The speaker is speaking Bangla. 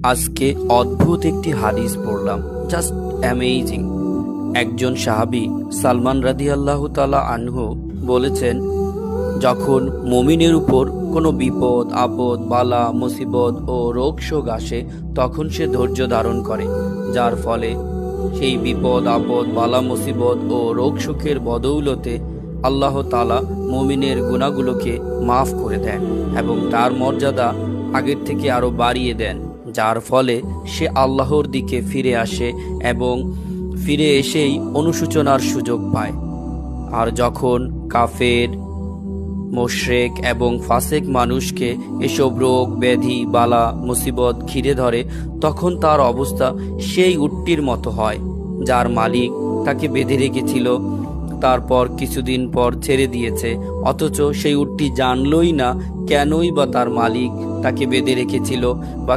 আজকে অদ্ভুত একটি হাদিস পড়লাম, জাস্ট অ্যামেজিং। একজন সাহাবী সালমান রাদিয়াল্লাহু তাআলা আনহু বলেছেন, যখন মুমিনের উপর কোনো বিপদ আপদ বালা মুসিবত ও রোগ শোক আসে তখন সে ধৈর্য ধারণ করে, যার ফলে সেই বিপদ আপদ বালা মুসিবত ও রোগ শোকের বদৌলতে আল্লাহ তাআলা মুমিনের গুনাহগুলোকে মাফ করে দেন এবং তার মর্যাদা আগের থেকে আরো বাড়িয়ে দেন, যার ফলে সে আল্লাহর দিকে ফিরে আসে এবং ফিরে এসেই অনুশোচনার সুযোগ পায়। আর যখন কাফের মুশরিক এবং ফাসিক মানুষকে এসব রোগ ব্যাধি বালা মুসিবত ঘিরে ধরে, তখন তার অবস্থা সেই উটটির মতো হয় যার মালিক তাকে বেঁধে রেখেছিল, তারপর কিছুদিন পর ছেড়ে দিয়েছে, অথচ সেই উটটি জানলই না কেনই বা তার মালিক তাকে বেঁধে রেখেছিল বা